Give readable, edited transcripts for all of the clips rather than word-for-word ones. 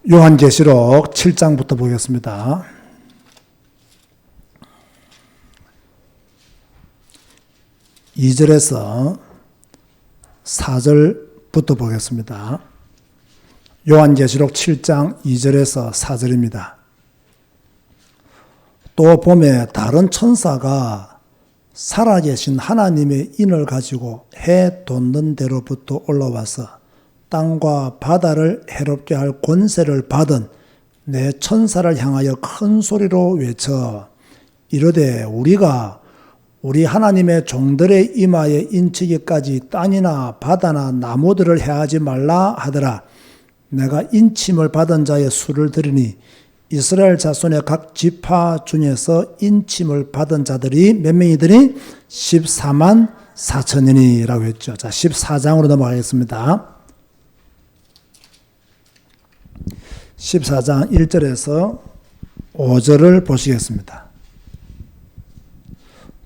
요한계시록 7장부터 보겠습니다. (2절에서) (4절부터) 보겠습니다. 요한계시록 7장 2절에서 4절입니다. 또 봄에 다른 천사가 살아계신 하나님의 인을 가지고 해 돋는 데로부터 올라와서 땅과 바다를 해롭게 할 권세를 받은 내 천사를 향하여 큰 소리로 외쳐 이르되 우리가 우리 하나님의 종들의 이마에 인치기까지 땅이나 바다나 나무들을 해하지 말라 하더라. 내가 인침을 받은 자의 수를 들으니 이스라엘 자손의 각 지파 중에서 인침을 받은 자들이 몇 명이더니 14만 4천이라고 했죠. 자, 14장으로 넘어가겠습니다. 14장 1절에서 5절을 보시겠습니다.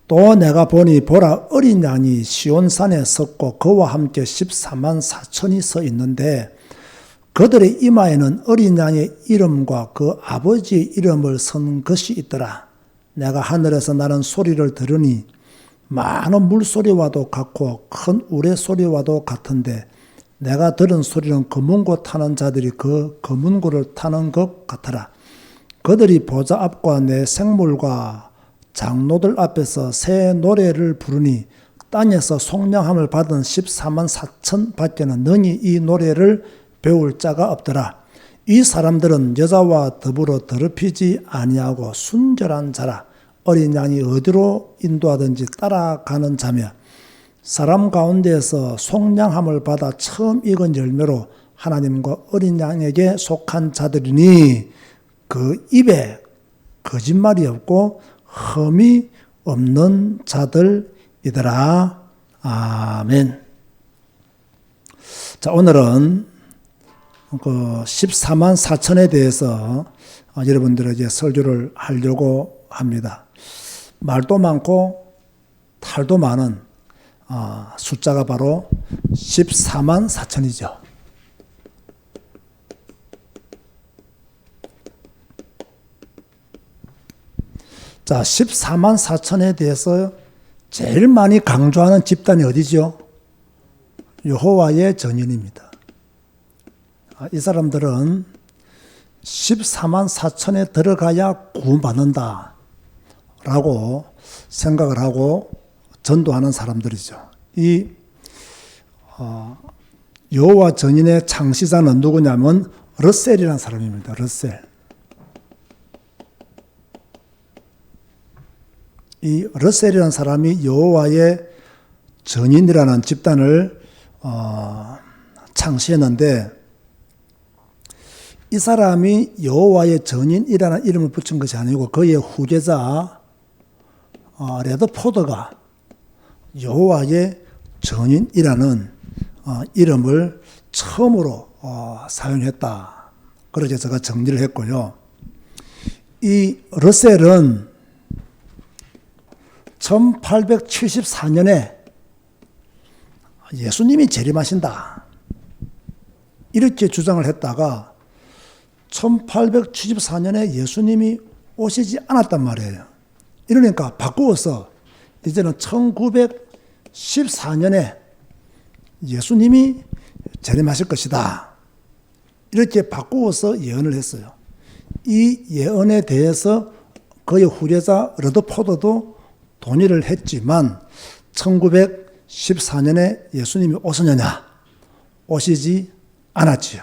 또 내가 보니 보라 어린 양이 시온산에 섰고 그와 함께 14만 4천이 서 있는데 그들의 이마에는 어린 양의 이름과 그 아버지의 이름을 쓴 것이 있더라. 내가 하늘에서 나는 소리를 들으니 많은 물소리와도 같고 큰 우레소리와도 같은데 내가 들은 소리는 검은고 타는 자들이 그 검은고를 타는 것 같더라. 그들이 보좌 앞과 내 생물과 장로들 앞에서 새 노래를 부르니 땅에서 속량함을 받은 14만 4천 밖에는 능히 이 노래를 배울 자가 없더라. 이 사람들은 여자와 더불어 더럽히지 아니하고 순결한 자라. 어린 양이 어디로 인도하든지 따라가는 자며 사람 가운데에서 속량함을 받아 처음 익은 열매로 하나님과 어린 양에게 속한 자들이니 그 입에 거짓말이 없고 흠이 없는 자들이더라. 아멘. 자, 오늘은 그 14만 4천에 대해서 여러분들에게 설교를 하려고 합니다. 말도 많고 탈도 많은 숫자가 바로 14만 4천이죠. 자, 14만 4천에 대해서 제일 많이 강조하는 집단이 어디죠? 여호와의 전인입니다. 이 사람들은 14만 4천에 들어가야 구원받는다 라고 생각을 하고 전도하는 사람들이죠. 이 여호와 전인의 창시자는 누구냐면 르셀이라는 사람입니다. 르셀. 이 르셀이라는 사람이 여호와의 전인이라는 집단을 창시했는데 이 사람이 여호와의 전인이라는 이름을 붙인 것이 아니고 그의 후계자 레드포드가 여호와의 전인이라는 이름을 처음으로 사용했다. 그렇게 제가 정리를 했고요. 이 르셀은 1874년에 예수님이 재림하신다 이렇게 주장을 했다가 1874년에 예수님이 오시지 않았단 말이에요. 이러니까 바꾸어서 이제는 1914년에 예수님이 재림하실 것이다 이렇게 바꾸어서 예언을 했어요. 이 예언에 대해서 그의 후계자 러드포드도 동의를 했지만 1914년에 예수님이 오셨느냐? 오시지 않았지요.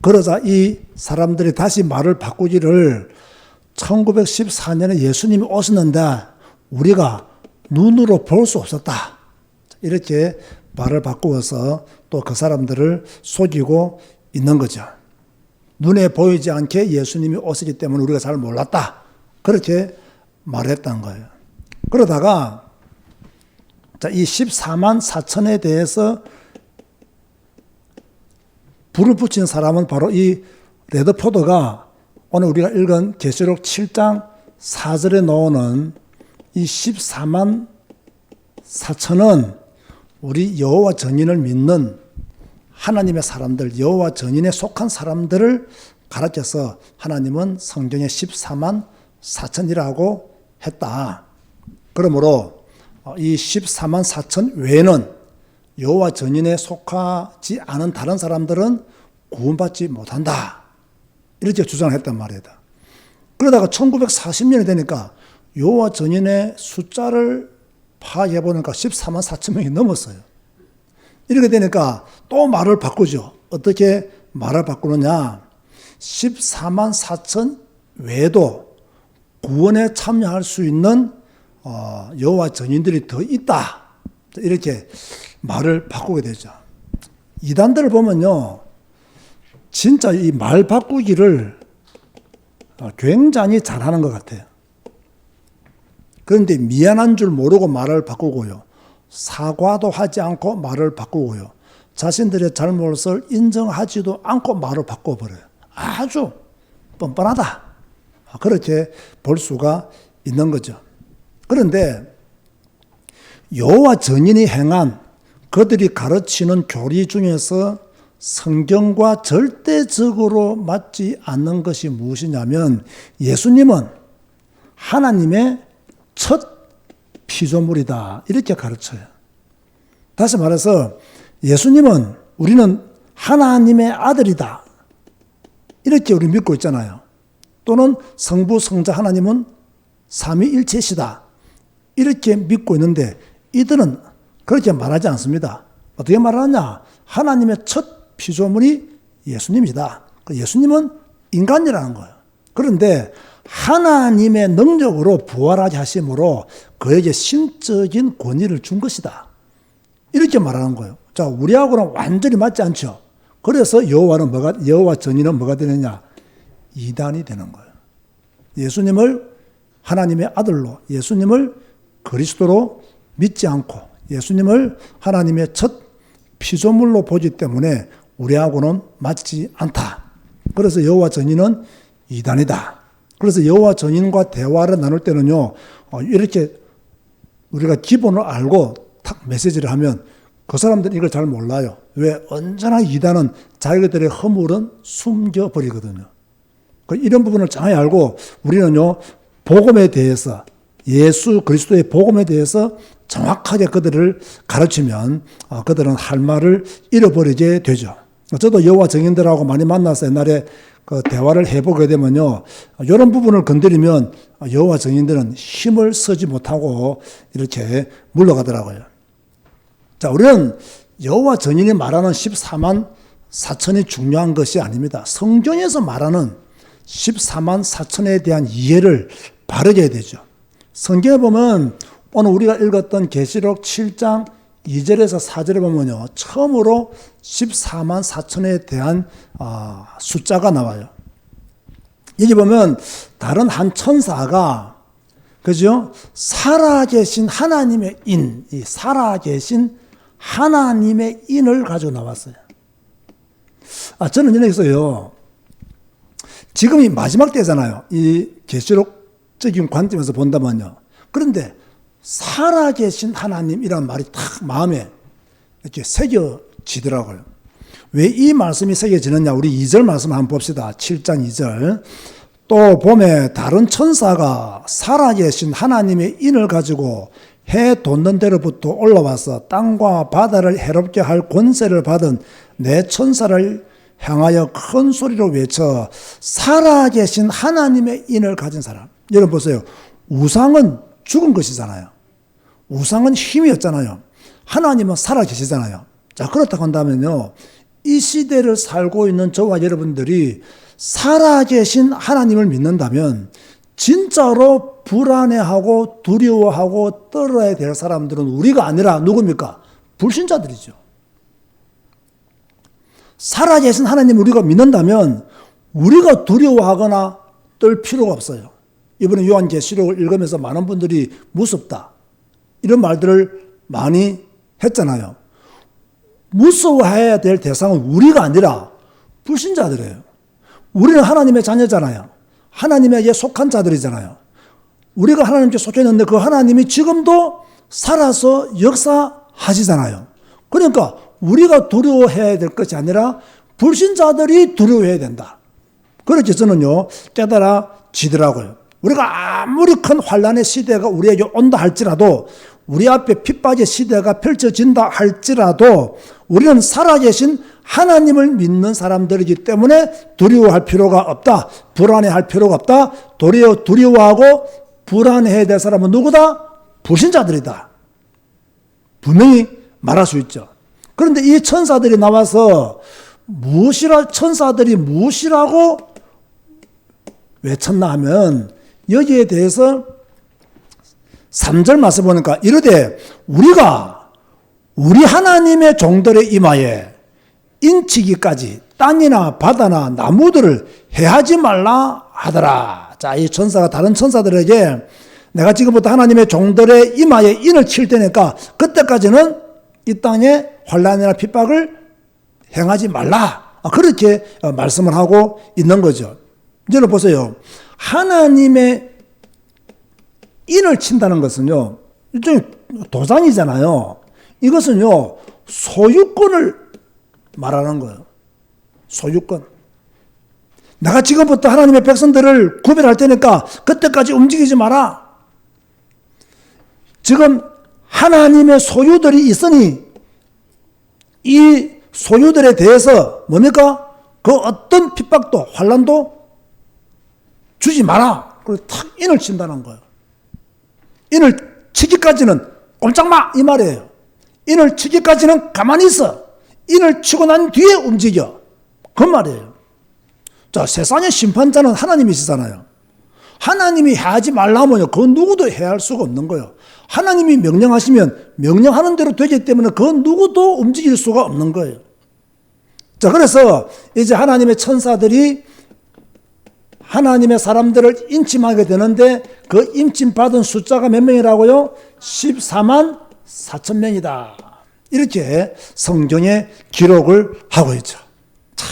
그러자 이 사람들이 다시 말을 바꾸기를 1914년에 예수님이 오셨는데 우리가 눈으로 볼 수 없었다. 이렇게 말을 바꾸어서 또 그 사람들을 속이고 있는 거죠. 눈에 보이지 않게 예수님이 오시기 때문에 우리가 잘 몰랐다. 그렇게 말했던 거예요. 그러다가 이 14만 4천에 대해서 불을 붙인 사람은 바로 이 레드포드가 오늘 우리가 읽은 계시록 7장 4절에 나오는 이 14만 4천은 우리 여호와 전인을 믿는 하나님의 사람들, 여호와 전인에 속한 사람들을 가르쳐서 하나님은 성경에 14만 4천이라고 했다. 그러므로 이 14만 4천 외에는 여호와 전인에 속하지 않은 다른 사람들은 구원받지 못한다. 이렇게 주장을 했단 말이다. 그러다가 1940년이 되니까 여호와 전인의 숫자를 파악해 보니까 14만 4천 명이 넘었어요. 이렇게 되니까 또 말을 바꾸죠. 어떻게 말을 바꾸느냐. 14만 4천 외에도 구원에 참여할 수 있는 여호와 전인들이 더 있다. 이렇게 말을 바꾸게 되죠. 이단들을 보면요, 진짜 이 말 바꾸기를 굉장히 잘하는 것 같아요. 그런데 미안한 줄 모르고 말을 바꾸고요. 사과도 하지 않고 말을 바꾸고요. 자신들의 잘못을 인정하지도 않고 말을 바꿔버려요. 아주 뻔뻔하다. 그렇게 볼 수가 있는 거죠. 그런데 여호와 전인이 행한 그들이 가르치는 교리 중에서 성경과 절대적으로 맞지 않는 것이 무엇이냐면 예수님은 하나님의 첫 피조물이다. 이렇게 가르쳐요. 다시 말해서 예수님은 우리는 하나님의 아들이다. 이렇게 우리 믿고 있잖아요. 또는 성부, 성자 하나님은 삼위일체시다. 이렇게 믿고 있는데 이들은 그렇게 말하지 않습니다. 어떻게 말하느냐? 하나님의 첫 피조물이 예수님이다. 예수님은 인간이라는 거예요. 그런데 하나님의 능력으로 부활하게 하심으로 그에게 신적인 권위를 준 것이다. 이렇게 말하는 거예요. 자, 우리하고는 완전히 맞지 않죠. 그래서 여호와 전인은 뭐가 되느냐? 이단이 되는 거예요. 예수님을 하나님의 아들로, 예수님을 그리스도로 믿지 않고 예수님을 하나님의 첫 피조물로 보기 때문에 우리하고는 맞지 않다. 그래서 여호와 전인은 이단이다. 그래서 여호와 전인과 대화를 나눌 때는요, 이렇게 우리가 기본을 알고 탁 메시지를 하면 그 사람들은 이걸 잘 몰라요. 왜? 언제나 이단은 자기들의 허물은 숨겨버리거든요. 이런 부분을 정확히 알고 우리는요, 복음에 대해서, 예수 그리스도의 복음에 대해서 정확하게 그들을 가르치면 그들은 할 말을 잃어버리게 되죠. 저도 여호와 증인들하고 많이 만나서 옛날에 그 대화를 해보게 되면요, 이런 부분을 건드리면 여호와 증인들은 힘을 쓰지 못하고 이렇게 물러가더라고요. 자, 우리는 여호와 증인이 말하는 14만 4천이 중요한 것이 아닙니다. 성경에서 말하는 14만 4천에 대한 이해를 바르게 해야 되죠. 성경에 보면 오늘 우리가 읽었던 계시록 7장 2절에서 4절에 보면요, 처음으로 14만 4천에 대한 숫자가 나와요. 여기 보면 다른 한 천사가, 그죠? 살아계신 하나님의 인, 이 살아계신 하나님의 인을 가지고 나왔어요. 저는 여기서요, 지금이 마지막 때잖아요. 이 계시록적인 관점에서 본다면요. 그런데 살아계신 하나님이란 말이 탁 마음에 이렇게 새겨지더라고요. 왜 이 말씀이 새겨지느냐? 우리 2절 말씀 한번 봅시다. 7장 2절. 또 봄에 다른 천사가 살아계신 하나님의 인을 가지고 해 돋는 데로부터 올라와서 땅과 바다를 해롭게 할 권세를 받은 내 천사를 향하여 큰 소리로 외쳐 살아계신 하나님의 인을 가진 사람. 여러분 보세요. 우상은 죽은 것이잖아요. 우상은 힘이었잖아요. 하나님은 살아계시잖아요. 자, 그렇다고 한다면요, 이 시대를 살고 있는 저와 여러분들이 살아계신 하나님을 믿는다면 진짜로 불안해하고 두려워하고 떨어야 될 사람들은 우리가 아니라 누굽니까? 불신자들이죠. 살아계신 하나님을 우리가 믿는다면 우리가 두려워하거나 떨 필요가 없어요. 이번에 요한계시록을 읽으면서 많은 분들이 무섭다, 이런 말들을 많이 했잖아요. 무서워해야 될 대상은 우리가 아니라 불신자들이에요. 우리는 하나님의 자녀잖아요. 하나님에게 속한 자들이잖아요. 우리가 하나님께 속해 있는데 그 하나님이 지금도 살아서 역사하시잖아요. 그러니까 우리가 두려워해야 될 것이 아니라 불신자들이 두려워해야 된다. 그렇게 저는요 깨달아지더라고요. 우리가 아무리 큰 환난의 시대가 우리에게 온다 할지라도, 우리 앞에 핍박의 시대가 펼쳐진다 할지라도 우리는 살아계신 하나님을 믿는 사람들이기 때문에 두려워할 필요가 없다. 불안해할 필요가 없다. 도리어 두려워하고 불안해야 될 사람은 누구다? 불신자들이다. 분명히 말할 수 있죠. 그런데 이 천사들이 나와서 천사들이 무엇이라고 외쳤나 하면, 여기에 대해서 3절 말씀 보니까 이르되 우리가 우리 하나님의 종들의 임하에 인치기까지 땅이나 바다나 나무들을 해하지 말라 하더라. 자, 이 천사가 다른 천사들에게 내가 지금부터 하나님의 종들의 임하에 인을 칠 테니까 그때까지는 이 땅에 환난이나 핍박을 행하지 말라. 그렇게 말씀을 하고 있는 거죠. 이제는 보세요. 하나님의 인을 친다는 것은요, 일종의 도장이잖아요. 이것은요, 소유권을 말하는 거예요. 소유권. 내가 지금부터 하나님의 백성들을 구별할 테니까 그때까지 움직이지 마라. 지금 하나님의 소유들이 있으니 이 소유들에 대해서 뭡니까? 그 어떤 핍박도 환난도 주지 마라. 그래서 탁 인을 친다는 거예요. 인을 치기까지는 꼼짝마 이 말이에요. 인을 치기까지는 가만히 있어. 인을 치고 난 뒤에 움직여. 그 말이에요. 자, 세상의 심판자는 하나님이시잖아요. 하나님이 해하지 말라면요, 그 누구도 해할 수가 없는 거예요. 하나님이 명령하시면 명령하는 대로 되기 때문에 그 누구도 움직일 수가 없는 거예요. 자, 그래서 이제 하나님의 천사들이 하나님의 사람들을 인침하게 되는데, 그 인침받은 숫자가 몇 명이라고요? 14만 4천 명이다. 이렇게 성경에 기록을 하고 있죠. 자,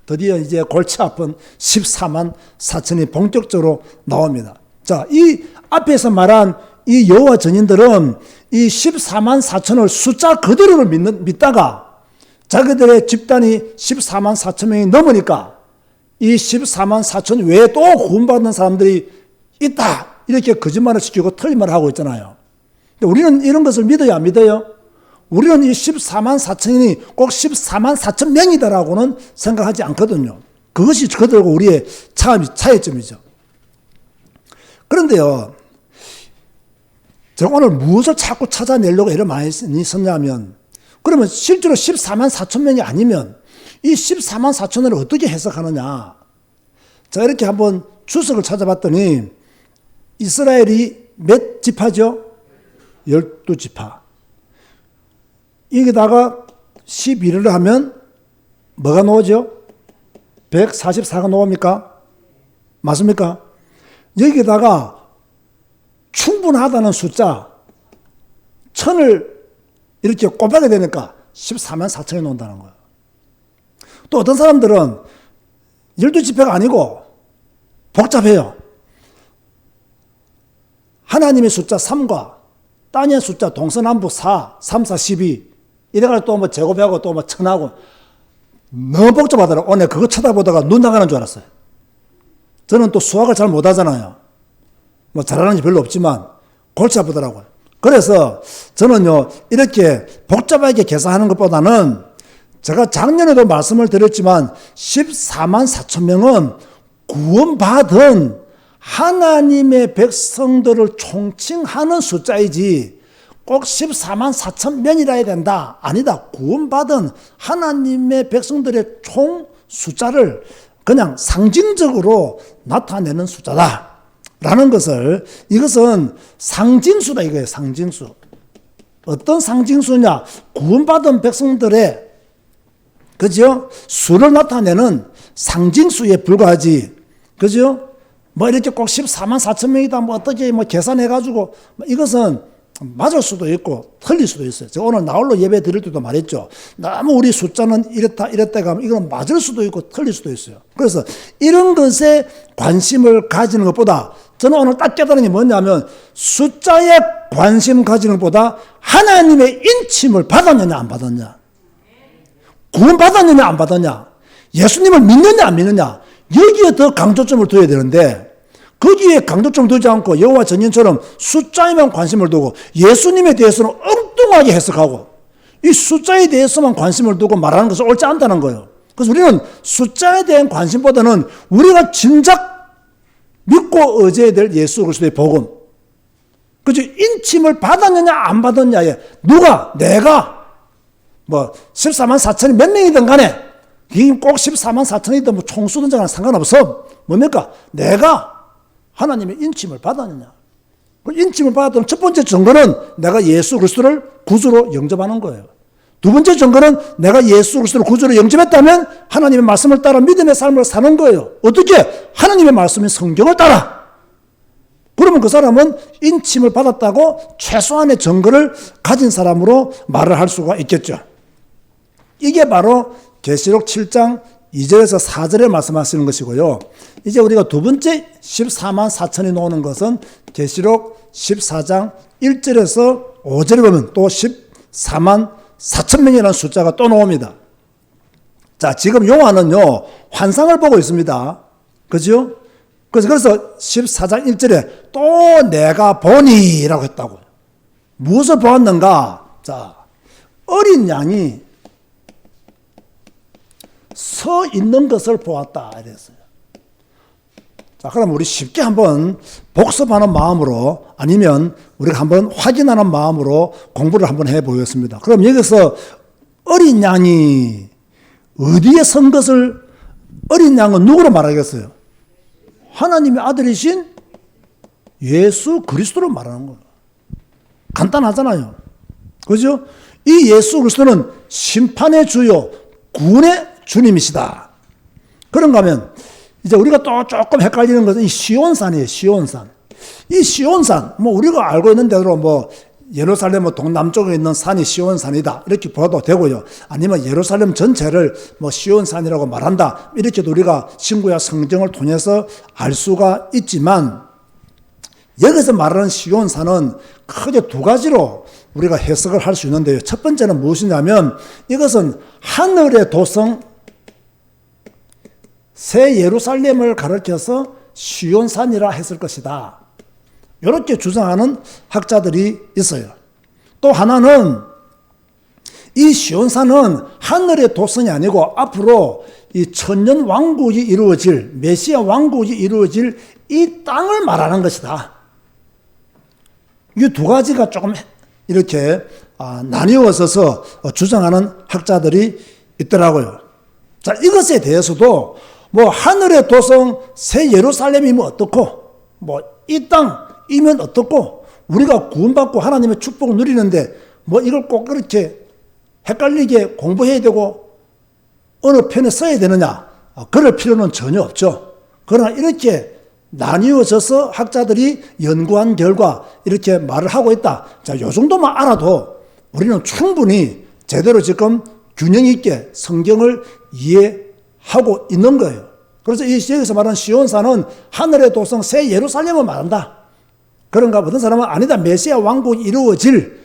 드디어 이제 골치 아픈 14만 4천이 본격적으로 나옵니다. 자, 이 앞에서 말한 이 여호와 전인들은 이 14만 4천을 숫자 그대로를 믿다가 자기들의 집단이 14만 4천 명이 넘으니까 이 14만 4천 외에 또 구원받는 사람들이 있다, 이렇게 거짓말을 시키고 틀린 말을 하고 있잖아요. 근데 우리는 이런 것을 믿어야 안 믿어요? 우리는 이 14만 4천이 꼭 14만 4천 명이다라고는 생각하지 않거든요. 그것이 그들과 우리의 차이점이죠. 그런데요, 제가 오늘 무엇을 자꾸 찾아내려고 애를 많이 썼냐면, 그러면 실제로 14만 4천 명이 아니면 이 14만 4천을 어떻게 해석하느냐. 제가 이렇게 한번 주석을 찾아봤더니 이스라엘이 몇 지파죠? 12지파. 여기다가 11을 하면 뭐가 나오죠? 144가 나옵니까? 맞습니까? 여기다가 충분하다는 숫자 1000을 이렇게 곱하게 되니까 14만 4천이 나온다는 거예요. 또 어떤 사람들은 12지파가 아니고 복잡해요. 하나님의 숫자 3과 땅의 숫자 동서남북 4, 3, 4, 12 이래가지고 또 뭐 제곱하고 또 뭐 천하고 너무 복잡하더라고요. 오늘 그거 쳐다보다가 눈 나가는 줄 알았어요. 저는 또 수학을 잘 못하잖아요. 뭐 잘하는 게 별로 없지만 골치 아프더라고요. 그래서 저는요, 이렇게 복잡하게 계산하는 것보다는 제가 작년에도 말씀을 드렸지만 14만 4천 명은 구원받은 하나님의 백성들을 총칭하는 숫자이지 꼭 14만 4천 명이라 해야 된다. 아니다. 구원받은 하나님의 백성들의 총 숫자를 그냥 상징적으로 나타내는 숫자다. 라는 것을, 이것은 상징수다 이거예요. 상징수. 어떤 상징수냐? 구원받은 백성들의 그죠? 수를 나타내는 상징수에 불과하지. 그죠? 뭐 이렇게 꼭 14만 4천 명이다. 뭐 어떻게 뭐 계산해가지고 이것은 맞을 수도 있고 틀릴 수도 있어요. 제가 오늘 나홀로 예배 드릴 때도 말했죠. 너무 우리 숫자는 이랬다 하면 이건 맞을 수도 있고 틀릴 수도 있어요. 그래서 이런 것에 관심을 가지는 것보다 저는 오늘 딱 깨달은 게 뭐냐면 숫자에 관심 가지는 것보다 하나님의 인침을 받았느냐 안 받았냐. 구원받았느냐 안 받았냐, 예수님을 믿느냐 안 믿느냐, 여기에 더 강조점을 둬야 되는데 거기에 강조점을 두지 않고 여호와 전인처럼 숫자에만 관심을 두고 예수님에 대해서는 엉뚱하게 해석하고 이 숫자에 대해서만 관심을 두고 말하는 것은 옳지 않다는 거예요. 그래서 우리는 숫자에 대한 관심보다는 우리가 진작 믿고 의지해야 될 예수 그리스도의 복음, 그죠? 인침을 받았느냐 안 받았냐에 누가, 내가 뭐 14만 4천이 몇 명이든 간에 이게 꼭 14만 4천이든 뭐 총수든 간에 상관없어. 뭡니까? 내가 하나님의 인침을 받았느냐. 인침을 받았던 첫 번째 증거는 내가 예수 그리스도를 구주로 영접하는 거예요. 두 번째 증거는 내가 예수 그리스도를 구주로 영접했다면 하나님의 말씀을 따라 믿음의 삶을 사는 거예요. 어떻게? 하나님의 말씀인 성경을 따라. 그러면 그 사람은 인침을 받았다고 최소한의 증거를 가진 사람으로 말을 할 수가 있겠죠. 이게 바로 계시록 7장 2절에서 4절에 말씀하시는 것이고요. 이제 우리가 두 번째 14만 4천이 나오는 것은 계시록 14장 1절에서 5절에 보면 또 14만 4천 명이라는 숫자가 또 나옵니다. 자, 지금 요한은요, 환상을 보고 있습니다. 그죠? 그래서 14장 1절에 또 내가 보니 라고 했다고요. 무엇을 보았는가? 자, 어린 양이 서 있는 것을 보았다 이랬어요. 자, 그럼 우리 쉽게 한번 복습하는 마음으로 아니면 우리가 한번 확인하는 마음으로 공부를 한번 해보겠습니다. 그럼 여기서 어린 양이 어디에 선 것을, 어린 양은 누구로 말하겠어요? 하나님의 아들이신 예수 그리스도로 말하는 거예요. 간단하잖아요. 그죠? 이 예수 그리스도는 심판의 주요 구원의 주님이시다. 그런가 하면 이제 우리가 또 조금 헷갈리는 것은 이 시온산이에요. 시온산. 이 시온산, 뭐 우리가 알고 있는 대로 뭐 예루살렘 동남쪽에 있는 산이 시온산이다 이렇게 봐도 되고요. 아니면 예루살렘 전체를 뭐 시온산이라고 말한다 이렇게도 우리가 신구약 성경을 통해서 알 수가 있지만 여기서 말하는 시온산은 크게 두 가지로 우리가 해석을 할 수 있는데요. 첫 번째는 무엇이냐면 이것은 하늘의 도성 새 예루살렘을 가르쳐서 시온산이라 했을 것이다. 이렇게 주장하는 학자들이 있어요. 또 하나는 이 시온산은 하늘의 도성이 아니고 앞으로 이 천년 왕국이 이루어질, 메시아 왕국이 이루어질 이 땅을 말하는 것이다. 이 두 가지가 조금 이렇게 나뉘어서 주장하는 학자들이 있더라고요. 자, 이것에 대해서도 뭐 하늘의 도성 새 예루살렘이면 어떻고 뭐 이 땅이면 어떻고 우리가 구원받고 하나님의 축복을 누리는데 뭐 이걸 꼭 그렇게 헷갈리게 공부해야 되고 어느 편에 써야 되느냐, 그럴 필요는 전혀 없죠. 그러나 이렇게 나뉘어져서 학자들이 연구한 결과 이렇게 말을 하고 있다. 자, 요 정도만 알아도 우리는 충분히 제대로 지금 균형 있게 성경을 이해하고 있는 거예요. 그래서 여기서 말하는 시온산은 하늘의 도성 새 예루살렘을 말한다. 그런가 어떤 사람은 아니다. 메시아 왕국이 이루어질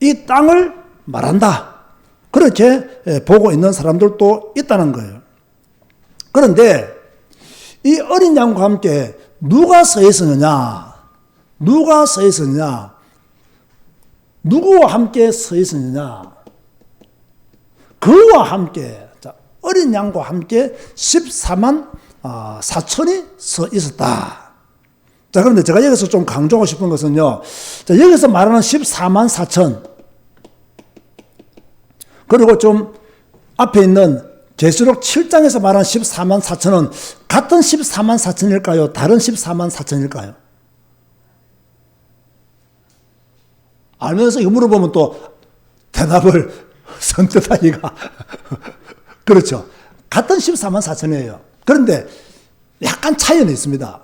이 땅을 말한다. 그렇게 보고 있는 사람들도 있다는 거예요. 그런데 이 어린 양과 함께 누가 서 있었느냐? 누가 서 있었느냐? 누구와 함께 서 있었느냐? 그와 함께, 자, 어린 양과 함께 14만 4천이 서 있었다. 자, 그런데 제가 여기서 좀 강조하고 싶은 것은요. 자, 여기서 말하는 14만 4천. 그리고 좀 앞에 있는 계시록 7장에서 말하는 14만 4천은 같은 14만 4천일까요? 다른 14만 4천일까요? 알면서 이거 물어보면 또 대답을 선뜻하기가 그렇죠. 같은 14만 4천이에요. 그런데 약간 차이는 있습니다.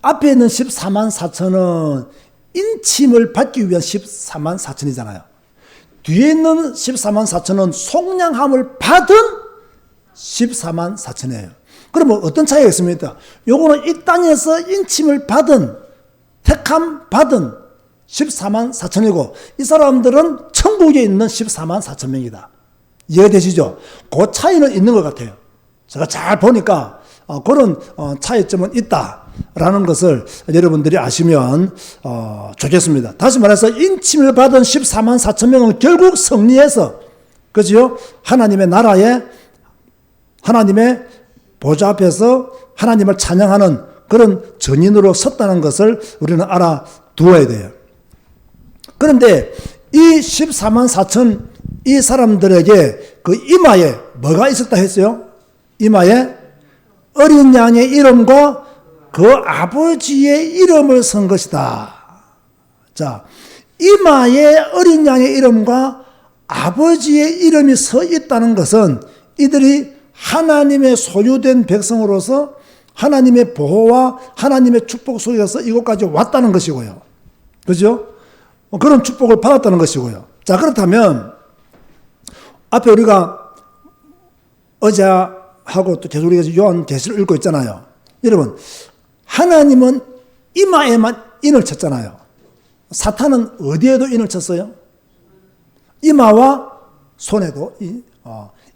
앞에 있는 14만 4천은 인침을 받기 위한 14만 4천이잖아요. 뒤에 있는 14만 4천은 속량함을 받은 14만 4천이에요. 그러면 어떤 차이가 있습니까? 요거는 이 땅에서 인침을 받은, 택함 받은 14만 4천이고 이 사람들은 천국에 있는 14만 4천 명이다. 이해되시죠? 그 차이는 있는 것 같아요. 제가 잘 보니까 그런 차이점은 있다라는 것을 여러분들이 아시면 좋겠습니다. 다시 말해서 인침을 받은 14만 4천 명은 결국 승리해서, 그죠? 하나님의 나라에, 하나님의 보좌 앞에서 하나님을 찬양하는 그런 전인으로 섰다는 것을 우리는 알아두어야 돼요. 그런데 이 14만 4천 이 사람들에게 그 이마에 뭐가 있었다 했어요? 이마에 어린 양의 이름과 그 아버지의 이름을 쓴 것이다. 자, 이마에 어린 양의 이름과 아버지의 이름이 서 있다는 것은 이들이 하나님의 소유된 백성으로서 하나님의 보호와 하나님의 축복 속에서 이곳까지 왔다는 것이고요. 그죠? 그런 축복을 받았다는 것이고요. 자, 그렇다면 앞에 우리가 어제하고 또 계속 우리가 요한계시를 읽고 있잖아요. 여러분, 하나님은 이마에만 인을 쳤잖아요. 사탄은 어디에도 인을 쳤어요? 이마와 손에도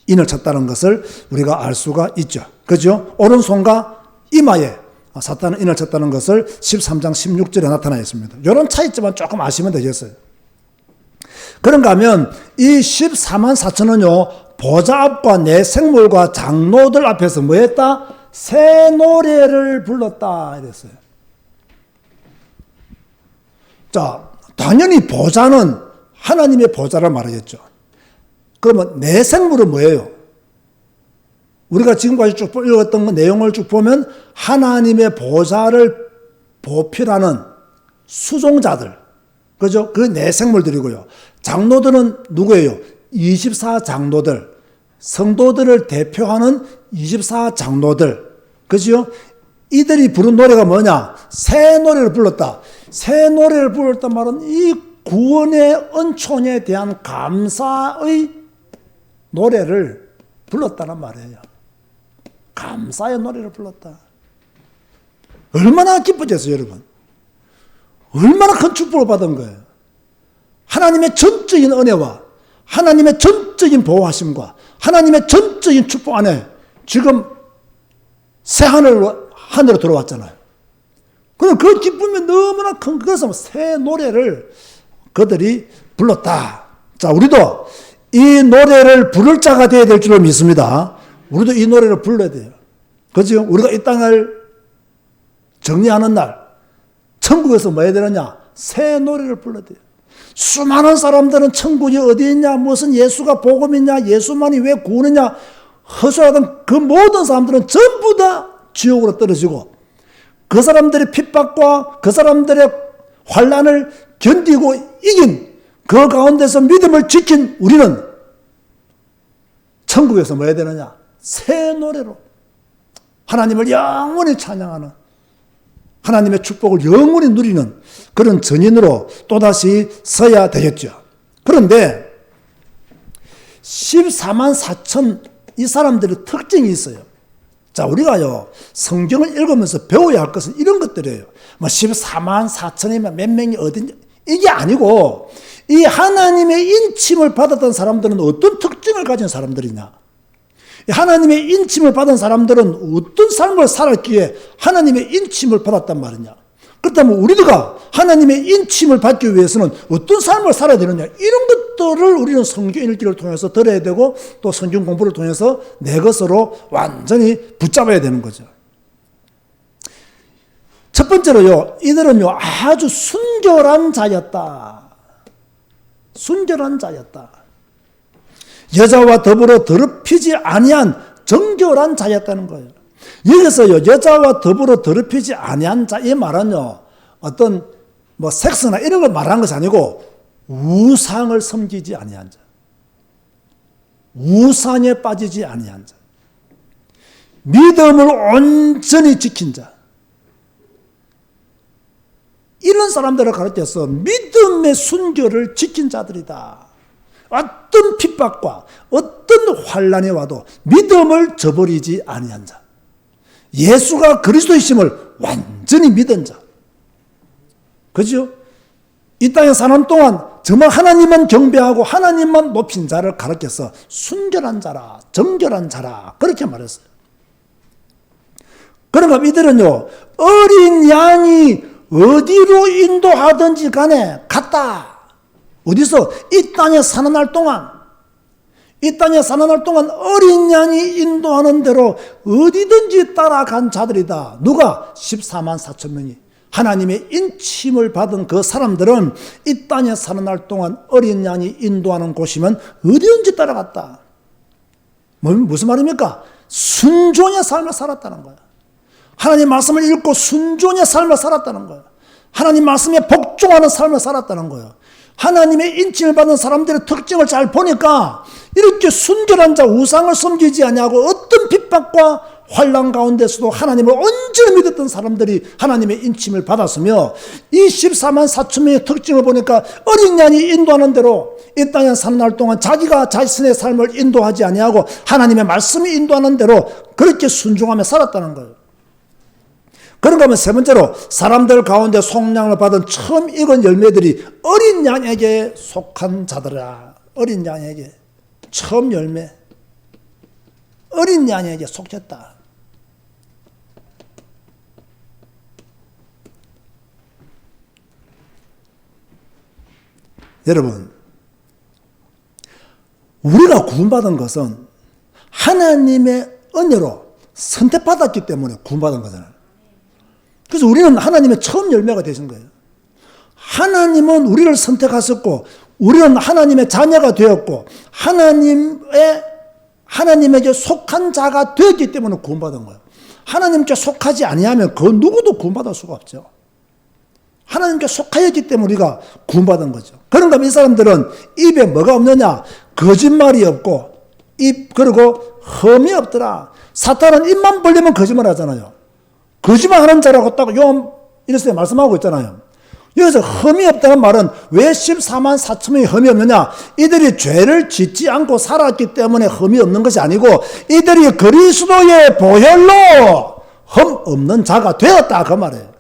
인을 쳤다는 것을 우리가 알 수가 있죠. 그죠? 오른손과 이마에 사탄은 인을 쳤다는 것을 13장 16절에 나타나 있습니다. 이런 차이점만 조금 아시면 되겠어요. 그런가 하면 이 14만 4천은요, 보좌 앞과 내 생물과 장로들 앞에서 뭐 했다? 새 노래를 불렀다 이랬어요. 자, 당연히 보좌는 하나님의 보좌를 말하겠죠. 그러면 내 생물은 뭐예요? 우리가 지금까지 쭉 읽었던 내용을 쭉 보면 하나님의 보좌를 보필하는 수종자들, 그죠? 그 내 생물들이고요. 장로들은 누구예요? 24장로들, 성도들을 대표하는 24장로들, 그죠? 이들이 부른 노래가 뭐냐? 새 노래를 불렀다. 새 노래를 불렀단 말은 이 구원의 은총에 대한 감사의 노래를 불렀다는 말이에요. 감사의 노래를 불렀다. 얼마나 기쁘겠어요, 여러분? 얼마나 큰 축복을 받은 거예요. 하나님의 전적인 은혜와 하나님의 전적인 보호하심과 하나님의 전적인 축복 안에 지금 새 하늘로 들어왔잖아요. 그럼 그 기쁨이 너무나 큰 것은 새 노래를 그들이 불렀다. 자, 우리도 이 노래를 부를 자가 되어야 될 줄로 믿습니다. 우리도 이 노래를 불러야 돼요. 그죠? 우리가 이 땅을 정리하는 날, 천국에서 뭐 해야 되느냐? 새 노래를 불러야 돼요. 수많은 사람들은 천국이 어디 있냐, 무슨 예수가 복음이냐, 예수만이 왜 구원이냐, 허술하던 그 모든 사람들은 전부 다 지옥으로 떨어지고 그 사람들의 핍박과 그 사람들의 환난을 견디고 이긴 그 가운데서 믿음을 지킨 우리는 천국에서 뭐 해야 되느냐? 새 노래로 하나님을 영원히 찬양하는, 하나님의 축복을 영원히 누리는 그런 전인으로 또다시 서야 되겠죠. 그런데 14만 4천 이 사람들의 특징이 있어요. 자, 우리가요, 성경을 읽으면서 배워야 할 것은 이런 것들이에요. 뭐 14만 4천이면 몇 명이 어딘지 이게 아니고, 이 하나님의 인침을 받았던 사람들은 어떤 특징을 가진 사람들이냐? 하나님의 인침을 받은 사람들은 어떤 삶을 살았기에 하나님의 인침을 받았단 말이냐? 그렇다면 우리가 하나님의 인침을 받기 위해서는 어떤 삶을 살아야 되느냐? 이런 것들을 우리는 성경 읽기를 통해서 들어야 되고 또 성경 공부를 통해서 내 것으로 완전히 붙잡아야 되는 거죠. 첫 번째로요, 이들은요, 아주 순결한 자였다. 순결한 자였다. 여자와 더불어 더럽히지 아니한 정결한 자였다는 거예요. 여기서요, 여자와 더불어 더럽히지 아니한 자, 이 말은요, 어떤 뭐 섹스나 이런 걸 말하는 것이 아니고 우상을 섬기지 아니한 자, 우상에 빠지지 아니한 자, 믿음을 온전히 지킨 자, 이런 사람들을 가르쳐서 믿음의 순결을 지킨 자들이다. 어떤 핍박과 어떤 환난이 와도 믿음을 저버리지 아니한 자, 예수가 그리스도이심을 완전히 믿은 자, 그죠? 이 땅에 사는 동안 정말 하나님만 경배하고 하나님만 높인 자를 가르쳐서 순결한 자라, 정결한 자라 그렇게 말했어요. 그러니까 이들은요, 어린 양이 어디로 인도하든지 간에 갔다. 어디서? 이 땅에 사는 날 동안, 이 땅에 사는 날 동안 어린 양이 인도하는 대로 어디든지 따라간 자들이다. 누가? 14만 4천 명이. 하나님의 인침을 받은 그 사람들은 이 땅에 사는 날 동안 어린 양이 인도하는 곳이면 어디든지 따라갔다. 무슨 말입니까? 순종의 삶을 살았다는 거야. 하나님 말씀을 읽고 순종의 삶을 살았다는 거예요. 하나님 말씀에 복종하는 삶을 살았다는 거예요. 하나님의 인침을 받은 사람들의 특징을 잘 보니까 이렇게 순결한 자, 우상을 섬기지 아니하고 어떤 핍박과 환난 가운데서도 하나님을 온전히 믿었던 사람들이 하나님의 인침을 받았으며, 이 14만 4천 명의 특징을 보니까 어린 양이 인도하는 대로 이 땅에 사는 날 동안 자기가 자신의 삶을 인도하지 아니하고 하나님의 말씀이 인도하는 대로 그렇게 순종하며 살았다는 거예요. 그런가 하면 세 번째로, 사람들 가운데 속량을 받은 처음 익은 열매들이 어린 양에게 속한 자들아. 어린 양에게 처음 열매, 어린 양에게 속했다. 여러분, 우리가 구원받은 것은 하나님의 은혜로 선택받았기 때문에 구원받은 거잖아요. 그래서 우리는 하나님의 처음 열매가 되신 거예요. 하나님은 우리를 선택하셨고, 우리는 하나님의 자녀가 되었고, 하나님에게 속한 자가 되었기 때문에 구원받은 거예요. 하나님께 속하지 아니하면 그 누구도 구원받을 수가 없죠. 하나님께 속하였기 때문에 우리가 구원받은 거죠. 그런가 하면 이 사람들은 입에 뭐가 없느냐? 거짓말이 없고, 그리고 흠이 없더라. 사탄은 입만 벌리면 거짓말 하잖아요. 거짓말 하는 자라고 딱 요한 1서에 말씀하고 있잖아요. 여기서 흠이 없다는 말은 왜 14만 4천 명이 흠이 없느냐? 이들이 죄를 짓지 않고 살았기 때문에 흠이 없는 것이 아니고, 이들이 그리스도의 보혈로 흠 없는 자가 되었다, 그 말이에요.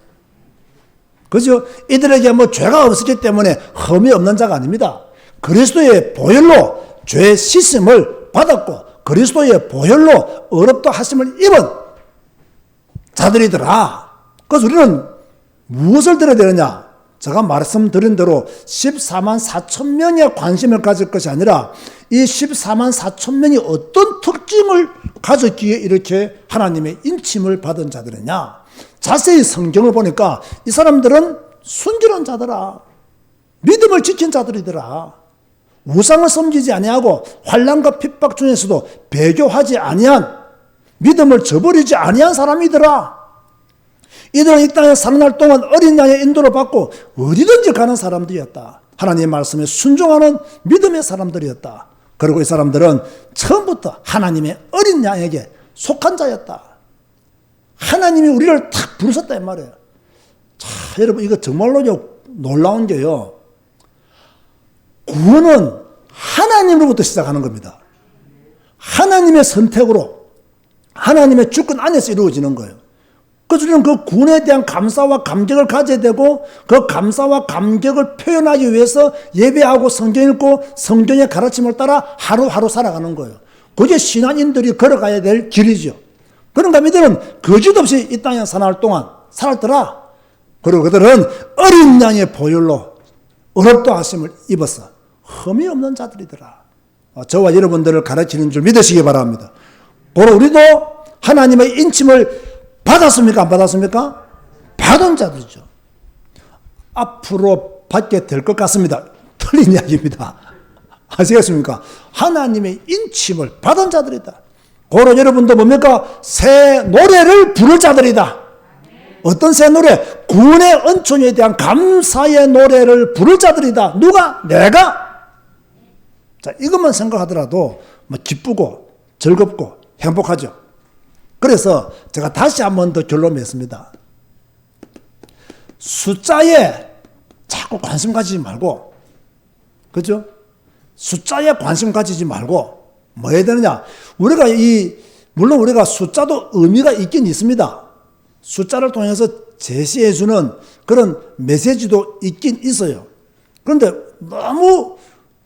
그죠? 이들에게 뭐 죄가 없었기 때문에 흠이 없는 자가 아닙니다. 그리스도의 보혈로 죄 씻음을 받았고, 그리스도의 보혈로 의롭다 하심을 입은 자들이더라. 그래서 우리는 무엇을 들어야 되느냐? 제가 말씀드린 대로 14만 4천 명의 관심을 가질 것이 아니라, 이 14만 4천 명이 어떤 특징을 가졌기에 이렇게 하나님의 인침을 받은 자들이냐? 자세히 성경을 보니까 이 사람들은 순결한 자더라. 믿음을 지킨 자들이더라. 우상을 섬기지 아니하고 환난과 핍박 중에서도 배교하지 아니한, 믿음을 저버리지 아니한 사람이더라. 이들은 이 땅에 사는 날 동안 어린 양의 인도를 받고 어디든지 가는 사람들이었다. 하나님의 말씀에 순종하는 믿음의 사람들이었다. 그리고 이 사람들은 처음부터 하나님의 어린 양에게 속한 자였다. 하나님이 우리를 탁 부르셨다 이 말이에요. 자, 여러분, 이거 정말로 놀라운 게요, 구원은 하나님으로부터 시작하는 겁니다. 하나님의 선택으로, 하나님의 주권 안에서 이루어지는 거예요. 그래서 우리는 그 구원에 대한 감사와 감격을 가져야 되고, 그 감사와 감격을 표현하기 위해서 예배하고 성경 읽고 성경의 가르침을 따라 하루하루 살아가는 거예요. 그게 신앙인들이 걸어가야 될 길이죠. 그런가 이들은 거짓없이 이 땅에 사는 동안 살았더라. 그리고 그들은 어린 양의 보혈로 의롭다 하심을 입어서 흠이 없는 자들이더라. 저와 여러분들을 가르치는 줄 믿으시기 바랍니다. 바로 우리도 하나님의 인침을 받았습니까? 안 받았습니까? 받은 자들이죠. 앞으로 받게 될 것 같습니다. 틀린 이야기입니다. 아시겠습니까? 하나님의 인침을 받은 자들이다. 고로 여러분도 뭡니까? 새 노래를 부를 자들이다. 어떤 새 노래? 구원의 은총에 대한 감사의 노래를 부를 자들이다. 누가? 내가? 자, 이것만 생각하더라도 뭐 기쁘고 즐겁고 행복하죠. 그래서 제가 다시 한 번 더 결론 맺습니다. 숫자에 자꾸 관심 가지지 말고, 그죠? 숫자에 관심 가지지 말고 뭐 해야 되느냐? 물론 우리가 숫자도 의미가 있긴 있습니다. 숫자를 통해서 제시해 주는 그런 메시지도 있긴 있어요. 그런데 너무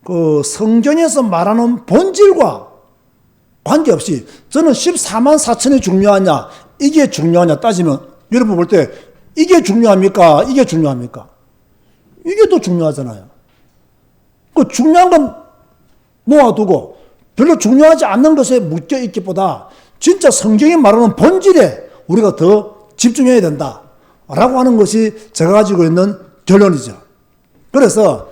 그 성경에서 말하는 본질과 관계없이 저는 14만 4천이 중요하냐 이게 중요하냐 따지면 여러분 볼 때 이게 중요합니까? 이게 중요합니까? 이게 더 중요하잖아요. 그 중요한 건 놓아두고 별로 중요하지 않는 것에 묶여 있기보다 진짜 성경이 말하는 본질에 우리가 더 집중해야 된다라고 하는 것이 제가 가지고 있는 결론이죠. 그래서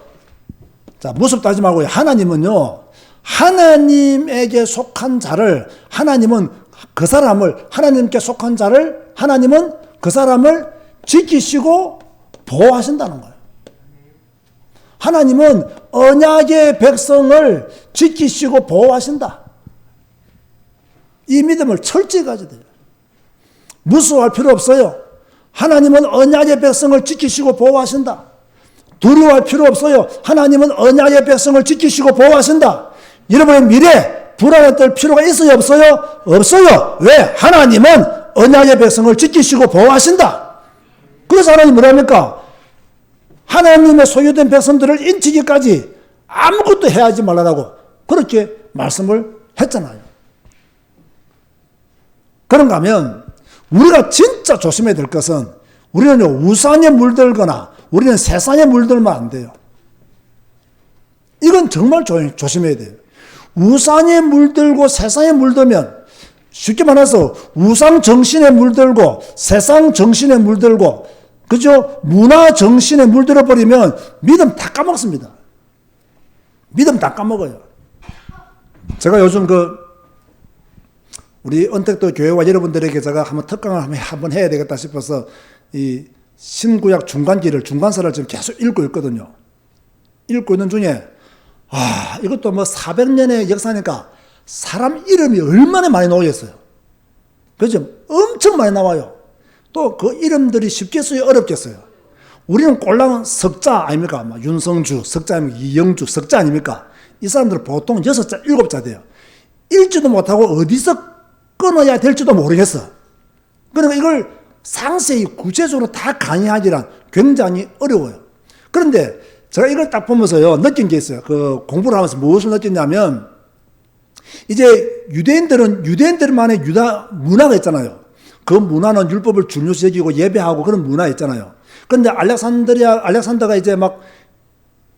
자 무섭다 하지 말고 하나님은요. 하나님에게 속한 자를 하나님은 그 사람을 하나님께 속한 자를 하나님은 그 사람을 지키시고 보호하신다는 거예요. 하나님은 언약의 백성을 지키시고 보호하신다. 이 믿음을 철저히 가져야 돼요. 무서워할 필요 없어요. 하나님은 언약의 백성을 지키시고 보호하신다. 두려워할 필요 없어요. 하나님은 언약의 백성을 지키시고 보호하신다. 여러분의 미래 불안에 떨 필요가 있어요? 없어요? 없어요. 왜? 하나님은 언약의 백성을 지키시고 보호하신다. 그래서 하나님 뭐랍니까? 하나님의 소유된 백성들을 인치기까지 아무것도 해야지 말라고 그렇게 말씀을 했잖아요. 그런가 하면 우리가 진짜 조심해야 될 것은 우리는 우상에 물들거나 우리는 세상에 물들면 안 돼요. 이건 정말 조심해야 돼요. 우상에 물들고 세상에 물들면 쉽게 말해서 우상 정신에 물들고 세상 정신에 물들고 그죠? 문화 정신에 물들어 버리면 믿음 다 까먹습니다. 믿음 다 까먹어요. 제가 요즘 우리 언택도 교회와 여러분들에게 제가 한번 특강을 한번 해야 되겠다 싶어서 이 신구약 중간서를 지금 계속 읽고 있거든요. 읽고 있는 중에 이것도 뭐 400년의 역사니까 사람 이름이 얼마나 많이 나오겠어요. 그죠? 엄청 많이 나와요. 또 그 이름들이 쉽게 써요, 어렵게 써요. 우리는 꼴랑은 석자 아닙니까? 윤성주, 석자 아닙니까? 이영주, 석자 아닙니까? 이 사람들은 보통 6자, 7자 돼요. 읽지도 못하고 어디서 끊어야 될지도 모르겠어. 그러니까 이걸 상세히 구체적으로 다 강의하기란 굉장히 어려워요. 그런데 제가 이걸 딱 보면서요, 느낀 게 있어요. 공부를 하면서 무엇을 느꼈냐면, 이제 유대인들만의 유다 문화가 있잖아요. 그 문화는 율법을 중요시 여기고 예배하고 그런 문화 있잖아요. 그런데 알렉산더가 이제 막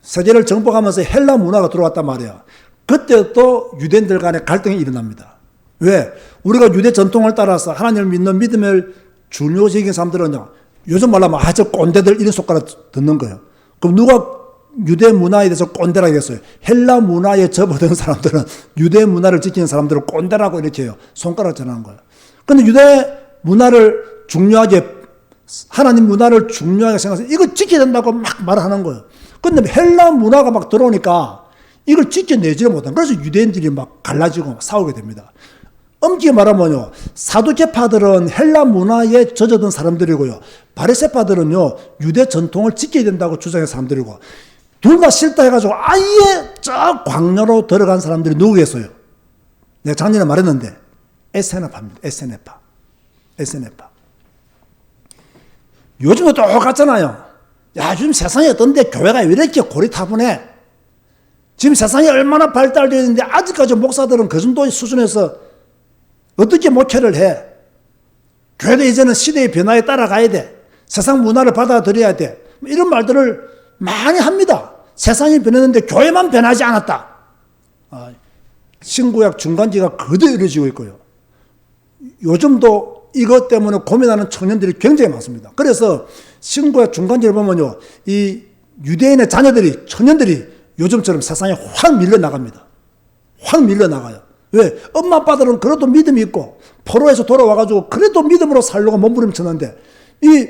세계를 정복하면서 헬라 문화가 들어왔단 말이에요. 그때 또 유대인들 간에 갈등이 일어납니다. 왜? 우리가 유대 전통을 따라서 하나님을 믿는 믿음을 중요시 여긴 사람들은요, 요즘 말하면 저 꼰대들 이런 손가락 듣는 거예요. 그럼 누가 유대 문화에 대해서 꼰대라고 했어요? 헬라 문화에 접어든 사람들은 유대 문화를 지키는 사람들을 꼰대라고 이렇게 해요. 손가락 전하는 거예요. 근데 유대 문화를 중요하게, 하나님 문화를 중요하게 생각해서 이거 지켜야 된다고 막 말하는 거예요. 근데 헬라 문화가 막 들어오니까 이걸 지켜내지를 못한. 그래서 유대인들이 막 갈라지고 막 싸우게 됩니다. 엄격히 말하면요, 사두개파들은 헬라 문화에 젖어든 사람들이고요, 바리새파들은요 유대 전통을 지켜야 된다고 주장하는 사람들이고, 둘 다 싫다 해가지고 아예 저 광야로 들어간 사람들이 누구겠어요? 내가 작년에 말했는데 에세네파입니다. 에세네파. 요즘도 똑같잖아요. 야, 요즘 세상이 어떤데 교회가 왜 이렇게 고리타분해? 지금 세상이 얼마나 발달되어 있는데 아직까지 목사들은 그 정도의 수준에서 어떻게 목회를 해? 교회도 이제는 시대의 변화에 따라가야 돼. 세상 문화를 받아들여야 돼. 이런 말들을 많이 합니다. 세상이 변했는데 교회만 변하지 않았다. 신구약 중간기가 그대로 이루어지고 있고요. 요즘도 이것 때문에 고민하는 청년들이 굉장히 많습니다. 그래서 신구약 중간기를 보면요, 이 유대인의 자녀들이, 청년들이 요즘처럼 세상에 확 밀려나갑니다. 확 밀려나가요. 왜? 엄마 아빠들은 그래도 믿음이 있고 포로에서 돌아와가지고 그래도 믿음으로 살려고 몸부림쳤는데, 이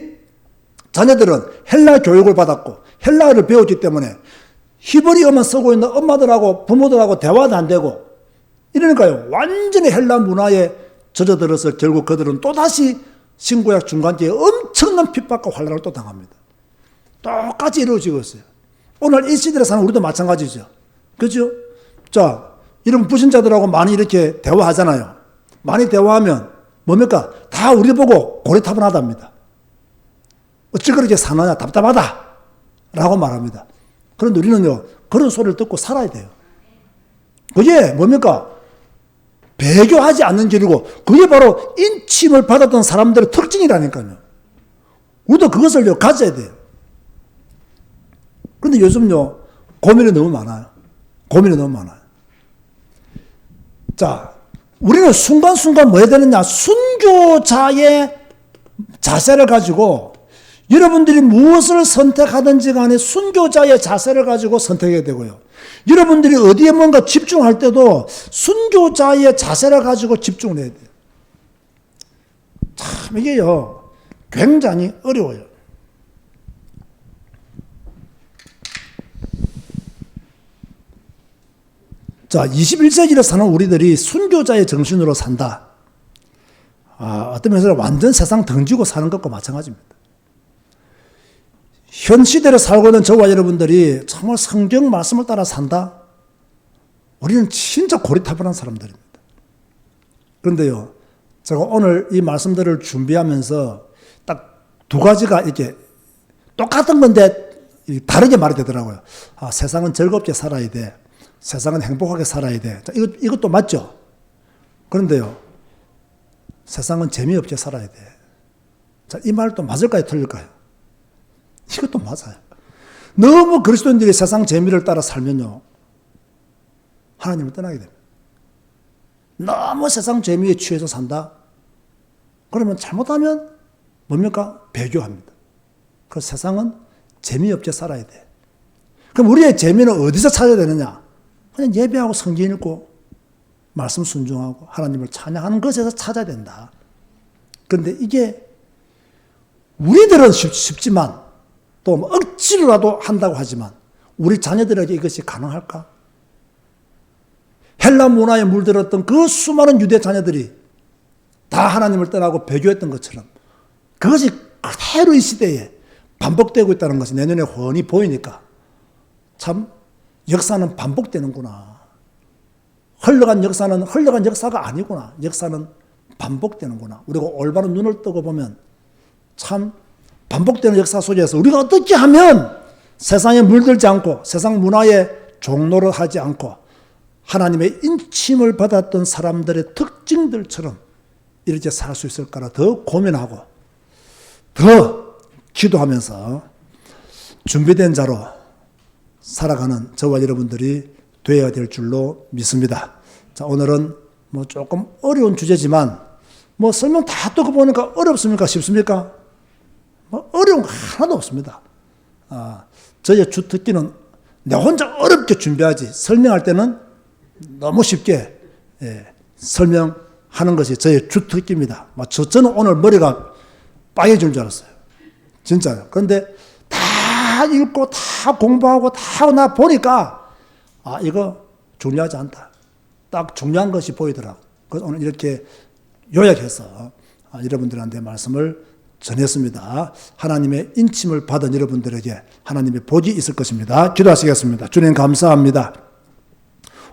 자녀들은 헬라 교육을 받았고 헬라어를 배웠기 때문에 히브리어만 쓰고 있는 엄마들하고 부모들하고 대화도 안 되고 이러니까요, 완전히 헬라 문화에 젖어들어서 결국 그들은 또다시 신구약 중간기에 엄청난 핍박과 환란을 또 당합니다. 똑같이 이루어지고 있어요. 오늘 이 시대에 사는 우리도 마찬가지죠. 그죠? 자, 이런 불신자들하고 많이 이렇게 대화하잖아요. 많이 대화하면 뭡니까? 다 우리 보고 고리타분하답니다. 어찌 그렇게 사느냐, 답답하다 라고 말합니다. 그런데 우리는요, 그런 소리를 듣고 살아야 돼요. 그게 뭡니까? 배교하지 않는 길이고, 그게 바로 인침을 받았던 사람들의 특징이라니까요. 우리도 그것을 가져야 돼요. 그런데 요즘요, 고민이 너무 많아요. 고민이 너무 많아요. 자, 우리는 순간순간 뭐 해야 되느냐? 순교자의 자세를 가지고 여러분들이 무엇을 선택하든지 간에 순교자의 자세를 가지고 선택해야 되고요. 여러분들이 어디에 뭔가 집중할 때도 순교자의 자세를 가지고 집중을 해야 돼요. 참 이게요, 굉장히 어려워요. 자, 21세기를 사는 우리들이 순교자의 정신으로 산다. 어떤 면에서 완전 세상 등지고 사는 것과 마찬가지입니다. 현 시대를 살고 있는 저와 여러분들이 정말 성경 말씀을 따라 산다? 우리는 진짜 고리타분한 사람들입니다. 그런데요, 제가 오늘 이 말씀들을 준비하면서 딱 두 가지가 이렇게 똑같은 건데 다르게 말이 되더라고요. 세상은 즐겁게 살아야 돼. 세상은 행복하게 살아야 돼. 자, 이것도 맞죠? 그런데요, 세상은 재미없게 살아야 돼. 자, 이 말도 맞을까요? 틀릴까요? 이것도 맞아요. 너무 그리스도인들이 세상 재미를 따라 살면요, 하나님을 떠나게 됩니다. 너무 세상 재미에 취해서 산다? 그러면 잘못하면 뭡니까? 배교합니다. 그 세상은 재미없게 살아야 돼. 그럼 우리의 재미는 어디서 찾아야 되느냐? 그냥 예배하고 성경 읽고 말씀 순종하고 하나님을 찬양하는 것에서 찾아야 된다. 그런데 이게 우리들은 쉽지만 또 억지로라도 한다고 하지만 우리 자녀들에게 이것이 가능할까? 헬라 문화에 물들었던 그 수많은 유대 자녀들이 다 하나님을 떠나고 배교했던 것처럼 그것이 그대로 이 시대에 반복되고 있다는 것이 내년에 훤히 보이니까 참 역사는 반복되는구나. 흘러간 역사는 흘러간 역사가 아니구나. 역사는 반복되는구나. 우리가 올바른 눈을 뜨고 보면 참 반복되는 역사 속에서 우리가 어떻게 하면 세상에 물들지 않고 세상 문화에 종노를 하지 않고 하나님의 인침을 받았던 사람들의 특징들처럼 이렇게 살 수 있을까라 더 고민하고 더 기도하면서 준비된 자로 살아가는 저와 여러분들이 되어야 될 줄로 믿습니다. 자, 오늘은 뭐 조금 어려운 주제지만 뭐 설명 다 듣고 보니까 어렵습니까? 쉽습니까? 뭐 어려운 거 하나도 없습니다. 저의 주특기는 내 혼자 어렵게 준비하지 설명할 때는 너무 쉽게 설명하는 것이 저의 주특기입니다. 저는 오늘 머리가 빠개질 줄 알았어요. 진짜요. 그런데 다 읽고 다 공부하고 다 하고 나 보니까 이거 중요하지 않다. 딱 중요한 것이 보이더라고요. 그래서 오늘 이렇게 요약해서 여러분들한테 말씀을 전했습니다. 하나님의 인침을 받은 여러분들에게 하나님의 복이 있을 것입니다. 기도하시겠습니다. 주님 감사합니다.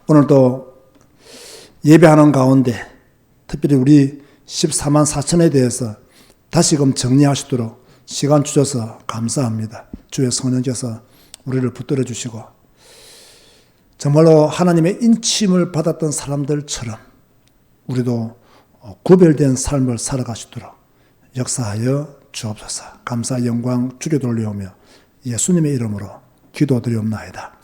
오늘도 예배하는 가운데 특별히 우리 14만 4천에 대해서 다시금 정리하시도록 시간 주셔서 감사합니다. 주의 성령께서 우리를 붙들어 주시고 정말로 하나님의 인침을 받았던 사람들처럼 우리도 구별된 삶을 살아가시도록 역사하여 주옵소서. 감사 영광 주께 돌려오며 예수님의 이름으로 기도드리옵나이다.